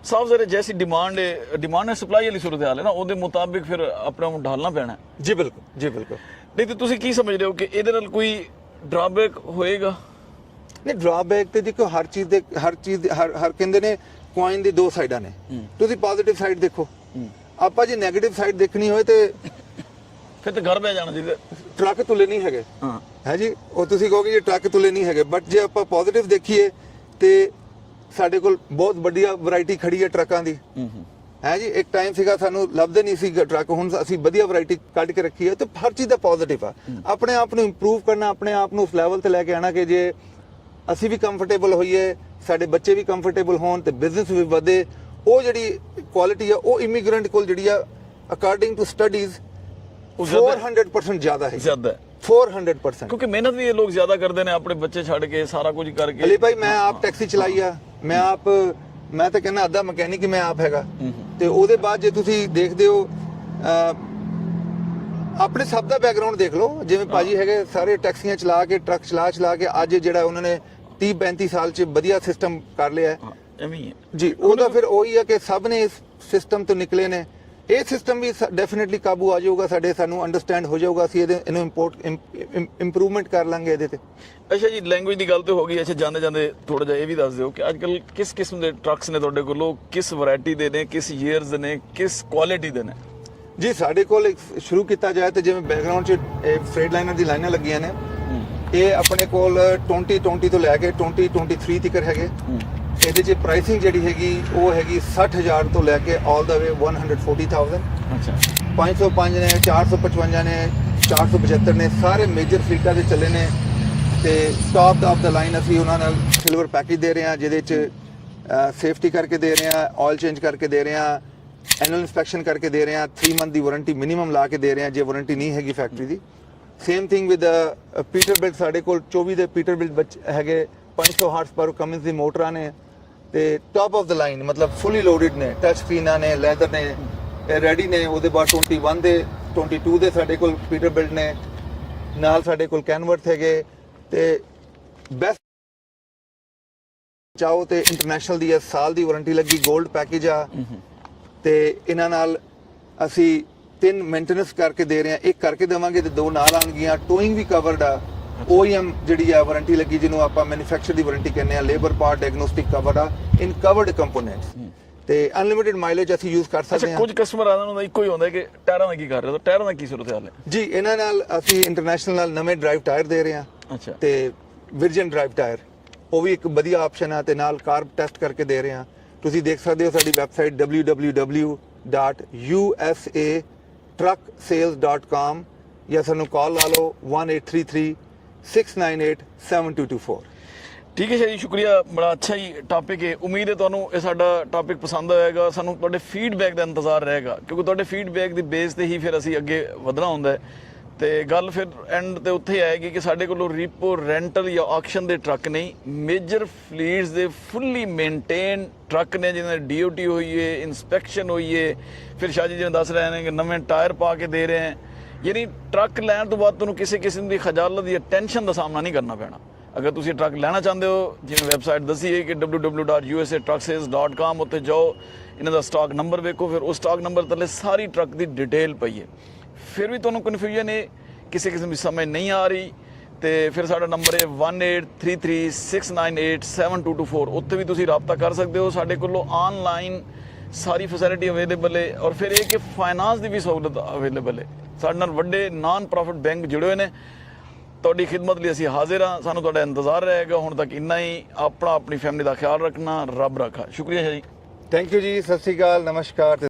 ਸਾਫ ਜ਼ਰੇ ਜੈਸੀ ਡਿਮਾਂਡ ਐਂਡ ਸਪਲਾਈ ਵਾਲੀ ਸੂਰਤ ਹਾਲ ਹੈ ਨਾ, ਉਹਦੇ ਮੁਤਾਬਿਕ ਫਿਰ ਆਪਣਾ ਨੂੰ ਢਾਲਣਾ ਪੈਣਾ। ਜੀ ਬਿਲਕੁਲ, ਜੀ ਬਿਲਕੁਲ। ਨਹੀਂ ਤੇ ਤੁਸੀਂ ਕੀ ਸਮਝਦੇ ਹੋ ਕਿ ਇਹਦੇ ਨਾਲ ਕੋਈ ਡਰਾਬੈਕ ਹੋਏਗਾ? ਨਹੀਂ, ਡਰਾਬੈਕ ਤੇ ਦੇਖੋ ਹਰ ਕਹਿੰਦੇ ਨੇ ਕੁਆਇਨ ਦੀ 2 ਸਾਈਡਾਂ ਨੇ। ਤੁਸੀਂ ਪੋਜ਼ਿਟਿਵ ਸਾਈਡ ਦੇਖੋ, ਆਪਾਂ ਜੇ ਨੈਗੇਟਿਵ ਸਾਈਡ ਦੇਖਣੀ ਹੋਏ ਤੇ ਫਿਰ ਤਾਂ ਘਰ ਬਹਿ ਜਾਣਾ ਚਾਹੀਦਾ। ਟਰੱਕ ਤੁਲੇ ਨਹੀਂ ਹੈਗੇ, ਹੈ ਜੀ, ਉਹ ਤੁਸੀਂ ਕਹੋਗੇ ਜੇ ਟਰੱਕ ਤੁਲੇ ਨਹੀਂ ਹੈਗੇ। ਬਟ ਜੇ ਆਪਾਂ ਪੋਜ਼ਿਟਿਵ ਦੇਖੀਏ ਤੇ ਸਾਡੇ ਕੋਲ ਬਹੁਤ ਵੱਡੀ ਵੈਰਾਈਟੀ ਖੜੀ ਹੈ ਟਰੱਕਾਂ ਦੀ, ਹੈ ਜੀ। ਇੱਕ ਟਾਈਮ ਸੀਗਾ ਸਾਨੂੰ ਲੱਭਦੇ ਨਹੀਂ ਸੀ ਟਰੱਕ, ਹੁਣ ਅਸੀਂ ਵਧੀਆ ਵੈਰਾਈਟੀ ਕੱਢ ਕੇ ਰੱਖੀ ਹੈ। ਤੇ ਹਰ ਚੀਜ਼ ਦਾ ਪੋਜ਼ਿਟਿਵ ਆ। ਆਪਣੇ ਆਪ ਨੂੰ ਇੰਪਰੂਵ ਕਰਨਾ, ਆਪਣੇ ਆਪ ਨੂੰ ਉਸ ਲੈਵਲ ਤੇ ਲੈ ਕੇ ਆਣਾ ਕਿ ਜੇ ਅਸੀਂ ਵੀ ਕੰਫਰਟੇਬਲ ਹੋਈਏ, ਸਾਡੇ ਬੱਚੇ ਵੀ ਕੰਫਰਟੇਬਲ ਹੋਣ ਤੇ ਬਿਜ਼ਨਸ ਵੀ ਵਧੇ। ਉਹ ਜਿਹੜੀ ਕੁਆਲਿਟੀ ਆ ਉਹ ਇਮੀਗ੍ਰੈਂਟ ਕੋਲ ਜਿਹੜੀ ਆ ਅਕਾਰਡਿੰਗ ਟੂ ਸਟੱਡੀਜ਼ 400% ਜ਼ਿਆਦਾ ਹੈ। 400%, ਕਿਉਂਕਿ ਮਿਹਨਤ ਵੀ ਇਹ ਲੋਕ ਜ਼ਿਆਦਾ ਕਰਦੇ ਨੇ, ਆਪਣੇ ਬੱਚੇ ਛੱਡ ਕੇ ਸਾਰਾ ਕੁਝ ਕਰਕੇ। ਅਲੀ ਭਾਈ, ਮੈਂ ਆਪ ਟੈਕਸੀ ਚਲਾਈ ਆ, ਮੈਂ ਤਾਂ ਕਹਿੰਦਾ ਅੱਧਾ ਮਕੈਨਿਕ ਹੀ ਮੈਂ ਆਪ ਹੈਗਾ। ਤੇ ਉਹਦੇ ਬਾਅਦ ਜੇ ਤੁਸੀਂ ਦੇਖਦੇ ਹੋ ਆਪਣੇ ਸਭ ਦਾ ਬੈਕਗ੍ਰਾਉਂਡ ਦੇਖ ਲਓ, ਜਿਵੇਂ ਭਾਜੀ ਹੈਗੇ ਸਾਰੇ ਟੈਕਸੀਆਂ ਚਲਾ ਕੇ ਟਰੱਕ ਚਲਾ ਕੇ ਅੱਜ ਜਿਹੜਾ ਉਹਨਾਂ ਨੇ 30-35 ਸਾਲ 'ਚ ਵਧੀਆ ਸਿਸਟਮ ਕਰ ਲਿਆ ਹੈ। ਐਵੇਂ ਹੀ ਹੈ ਜੀ ਉਹਦਾ ਫਿਰ ਉਹੀ ਹੈ ਕਿ ਸਭ ਨੇ ਇਸ ਸਿਸਟਮ ਤੋਂ ਨਿਕਲੇ ਨੇ। ਇਹ ਸਿਸਟਮ ਵੀ ਡੈਫੀਨਿਟਲੀ ਕਾਬੂ ਆ ਜਾਊਗਾ, ਸਾਨੂੰ ਅੰਡਰਸਟੈਂਡ ਹੋ ਜਾਊਗਾ, ਅਸੀਂ ਇਹਨੂੰ ਇੰਪਰੂਵਮੈਂਟ ਕਰ ਲਾਂਗੇ ਇਹਦੇ ਤੇ। ਅੱਛਾ ਜੀ, ਲੈਂਗੁਏਜ ਦੀ ਗੱਲ ਤੇ ਹੋ ਗਈ। ਅੱਛਾ, ਜਾਂਦੇ ਥੋੜਾ ਜਿਹਾ ਇਹ ਵੀ ਦੱਸ ਦਿਓ ਕਿ ਅੱਜ ਕੱਲ ਕਿਸ ਕਿਸਮ ਦੇ ਟਰੱਕਸ ਨੇ ਤੁਹਾਡੇ ਕੋਲੋਂ, ਕਿਸ ਵੈਰਾਈਟੀ ਦੇ ਨੇ, ਕਿਸ ਈਅਰਸ ਦੇ ਨੇ, ਕਿਸ ਕੁਆਲਿਟੀ ਦੇ ਨੇ? ਜੀ ਸਾਡੇ ਕੋਲ ਸ਼ੁਰੂ ਕੀਤਾ ਜਾਏ ਤੇ ਜਿਵੇਂ ਬੈਕਗ੍ਰਾਉਂਡ 'ਚ ਫਰੇਟ ਲਾਈਨਰ ਦੀ ਲਾਈਨਾਂ ਲੱਗੀਆਂ ਨੇ, ਇਹ ਆਪਣੇ ਕੋਲ 2020 ਤੋਂ ਲੈ ਕੇ 2023 ਤੱਕ ਹੈਗੇ। ਇਹਦੇ 'ਚ ਪ੍ਰਾਈਸਿੰਗ ਜਿਹੜੀ ਹੈਗੀ ਉਹ ਹੈਗੀ 60,000 ਤੋਂ ਲੈ ਕੇ ਆਲ ਦਾ ਵੇ 140,000। ਅੱਛਾ, 505 ਨੇ, 455 ਨੇ, 475 ਨੇ, ਸਾਰੇ ਮੇਜਰ ਫਲੀਟਾਂ ਦੇ ਚੱਲੇ ਨੇ। ਤੇ ਟੌਪ ਆਫ ਦਾ ਲਾਈਨ ਅਸੀਂ ਉਹਨਾਂ ਨਾਲ ਸਿਲਵਰ ਪੈਕੇਜ ਦੇ ਰਹੇ ਹਾਂ, ਜਿਹਦੇ 'ਚ ਸੇਫਟੀ ਕਰਕੇ ਦੇ ਰਹੇ ਹਾਂ, ਆਇਲ ਚੇਂਜ ਕਰਕੇ ਦੇ ਰਹੇ ਹਾਂ, ਐਨੂਅਲ ਇਨਸਪੈਕਸ਼ਨ ਕਰਕੇ ਦੇ ਰਹੇ ਹਾਂ, 3 ਮੰਥ ਦੀ ਵਾਰੰਟੀ ਮਿਨੀਮਮ ਲਾ ਕੇ ਦੇ ਰਹੇ ਹਾਂ ਜੇ ਵਾਰੰਟੀ ਨਹੀਂ ਹੈਗੀ factory the. Same thing with ਪੀਟਰਬਿਲਟ, ਸਾਡੇ ਕੋਲ 24 ਦੇ ਪੀਟਰਬਿਲਟ ਹੈਗੇ, 500 ਹਾਰਸ ਪਾਵਰ ਕਮਿੰਸ ਦੀ ਮੋਟਰਾਂ ਨੇ ਤੇ ਟੌਪ ਆਫ ਦਾ ਲਾਈਨ ਮਤਲਬ ਫੁੱਲੀ ਲੋਡਡ ਨੇ, ਟੱਚ ਸਕਰੀਨਾਂ ਨੇ, ਲੈਦਰ ਨੇ, ਰੈਡੀ ਨੇ। ਉਹਦੇ ਬਾਅਦ 21 ਦੇ 22 ਦੇ ਸਾਡੇ ਕੋਲ ਪੀਟਰਬਿਲਟ ਨੇ, ਨਾਲ ਸਾਡੇ ਕੋਲ ਕੈਨਵਰਥ ਹੈਗੇ ਤੇ ਬੈਸਟ ਚਾਹੋ ਤੇ ਇੰਟਰਨੈਸ਼ਨਲ ਦੀ ਸਾਲ ਦੀ ਵਾਰੰਟੀ ਲੱਗੀ, 골ਡ ਪੈਕੇਜ ਆ। ਤੇ ਇਹਨਾਂ ਨਾਲ ਅਸੀਂ 3 ਮੇਨਟੇਨੈਂਸ ਕਰਕੇ ਦੇ ਰਹੇ ਹਾਂ, ਇੱਕ ਕਰਕੇ ਦੇਵਾਂਗੇ ਤੇ 2 ਨਾਲ ਆਣਗੀਆਂ। ਟੋਇੰਗ ਵੀ ਕਵਰਡ ਆ, OEM ਜਿਹੜੀ ਆ ਵਾਰੰਟੀ ਲੱਗੀ, ਜਿਹਨੂੰ ਆਪਾਂ ਮੈਨੂਫੈਕਚਰ ਦੀ ਵਾਰੰਟੀ ਕਹਿੰਦੇ ਆ, ਲੇਬਰ ਪਾਰਟ ਡਾਇਗਨੋਸਟਿਕ ਕਵਰਡ ਆ ਇਨ ਕਵਰਡ ਕੰਪੋਨੈਂਟਸ ਤੇ ਅਨਲਿਮਿਟਿਡ ਮਾਈਲੇਜ ਅਸੀਂ ਯੂਜ਼ ਕਰ ਸਕਦੇ ਹਾਂ। ਕੁਝ ਕਸਟਮਰ ਆਉਂਦੇ ਉਹਨਾਂ ਦਾ ਇੱਕੋ ਹੀ ਹੁੰਦਾ ਕਿ ਟਾਇਰਾਂ ਦਾ ਕੀ ਕਰ ਰਹੇ ਹੋ, ਟਾਇਰਾਂ ਦਾ ਕੀ ਸੂਰਤ ਹਾਲ ਹੈ? ਜੀ ਇਹਨਾਂ ਨਾਲ ਅਸੀਂ ਇੰਟਰਨੈਸ਼ਨਲ ਨਾਲ ਨਵੇਂ ਡਰਾਈਵ ਟਾਇਰ ਦੇ ਰਹੇ ਹਾਂ। ਅੱਛਾ, ਤੇ ਵਿਰਜਨ ਡਰਾਈਵ ਟਾਇਰ ਉਹ ਵੀ ਇੱਕ ਵਧੀਆ ਆਪਸ਼ਨ ਆ ਤੇ ਨਾਲ ਕਾਰਬ ਟੈਸਟ ਕਰਕੇ ਦੇ ਰਹੇ ਹਾਂ। ਤੁਸੀਂ ਦੇਖ ਸਕਦੇ ਹੋ ਸਾਡੀ ਵੈਬਸਾਈਟ www.usatrucksales.com ਜਾਂ ਸਾਨੂੰ ਕਾਲ ਲਾ ਲਓ 1833-698-7224। ਠੀਕ ਹੈ ਜੀ, ਸ਼ੁਕਰੀਆ, ਬੜਾ ਅੱਛਾ ਹੀ ਟਾਪਿਕ ਹੈ। ਉਮੀਦ ਹੈ ਤੁਹਾਨੂੰ ਇਹ ਸਾਡਾ ਟਾਪਿਕ ਪਸੰਦ ਆਏਗਾ। ਸਾਨੂੰ ਤੁਹਾਡੇ ਫੀਡਬੈਕ ਦਾ ਇੰਤਜ਼ਾਰ ਰਹੇਗਾ ਕਿਉਂਕਿ ਤੁਹਾਡੇ ਫੀਡਬੈਕ ਦੀ ਬੇਸ ਤੇ ਹੀ ਫਿਰ ਅਸੀਂ ਅੱਗੇ ਵਧਣਾ ਹੁੰਦਾ ਹੈ। ਤੇ ਗੱਲ ਫਿਰ ਐਂਡ ਤੇ ਉੱਥੇ ਆਏਗੀ ਕਿ ਸਾਡੇ ਕੋਲੋਂ ਰੀਪੋ, ਰੈਂਟਲ ਜਾਂ ਆਕਸ਼ਨ ਦੇ ਟਰੱਕ ਨਹੀਂ, ਮੇਜਰ ਫਲੀਟਸ ਦੇ ਫੁੱਲੀ ਮੇਨਟੇਨ ਟਰੱਕ ਨੇ ਜਿਹਨਾਂ ਦੀ DOT ਹੋਈ ਹੈ, ਇਨਸਪੈਕਸ਼ਨ ਹੋਈ ਹੈ। ਫਿਰ ਸ਼ਾਹ ਜੀ ਜਿਵੇਂ ਦੱਸ ਰਹੇ ਨੇ ਕਿ ਨਵੇਂ ਟਾਇਰ ਪਾ ਕੇ ਦੇ ਰਹੇ ਹੈ। ਯਾਨੀ ਟਰੱਕ ਲੈਣ ਤੋਂ ਬਾਅਦ ਤੁਹਾਨੂੰ ਕਿਸੇ ਕਿਸਮ ਦੀ ਖਜਾਲਤ ਜਾਂ ਟੈਨਸ਼ਨ ਦਾ ਸਾਹਮਣਾ ਨਹੀਂ ਕਰਨਾ ਪੈਣਾ। ਅਗਰ ਤੁਸੀਂ ਟਰੱਕ ਲੈਣਾ ਚਾਹੁੰਦੇ ਹੋ, ਜਿਵੇਂ ਵੈਬਸਾਈਟ ਦੱਸੀ ਹੈ ਕਿ www.usatrucksales.com, ਉੱਤੇ ਜਾਓ, ਇਹਨਾਂ ਦਾ ਸਟਾਕ ਨੰਬਰ ਵੇਖੋ, ਫਿਰ ਉਸ ਸਟਾਕ ਨੰਬਰ ਥੱਲੇ ਸਾਰੀ ਟਰੱਕ ਦੀ ਡਿਟੇਲ ਪਈ ਹੈ। ਫਿਰ ਵੀ ਤੁਹਾਨੂੰ ਕਨਫਿਊਜ਼ਨ ਹੈ, ਕਿਸੇ ਕਿਸਮ ਦੀ ਸਮਝ ਨਹੀਂ ਆ ਰਹੀ, ਤੇ ਫਿਰ ਸਾਡਾ ਨੰਬਰ ਹੈ 1833-698-7224। ਉੱਥੇ ਵੀ ਤੁਸੀਂ ਰਾਬਤਾ ਕਰ ਸਕਦੇ ਹੋ। ਸਾਡੇ ਕੋਲੋਂ ਆਨਲਾਈਨ ਸਾਰੀ ਫੈਸਿਲਿਟੀ ਅਵੇਲੇਬਲ ਹੈ ਔਰ ਫਿਰ ਇਹ ਕਿ ਫਾਈਨਾਂਸ ਦੀ ਵੀ ਸਹੂਲਤ ਅਵੇਲੇਬਲ ਹੈ। ਸਾਡੇ ਨਾਲ ਵੱਡੇ ਨਾਨ ਪ੍ਰੋਫਿਟ ਬੈਂਕ ਜੁੜੇ ਹੋਏ ਨੇ। ਤੁਹਾਡੀ ਖਿਦਮਤ ਲਈ ਅਸੀਂ ਹਾਜ਼ਰ ਹਾਂ, ਸਾਨੂੰ ਤੁਹਾਡਾ ਇੰਤਜ਼ਾਰ ਰਹੇਗਾ। ਹੁਣ ਤੱਕ ਇੰਨਾ ਹੀ। ਆਪਣੀ ਫੈਮਿਲੀ ਦਾ ਖਿਆਲ ਰੱਖਣਾ, ਰੱਬ ਰੱਖਾ। ਸ਼ੁਕਰੀਆ ਜੀ। ਥੈਂਕ ਯੂ ਜੀ, ਸਤਿ ਸ਼੍ਰੀ ਅਕਾਲ, ਨਮਸਕਾਰ।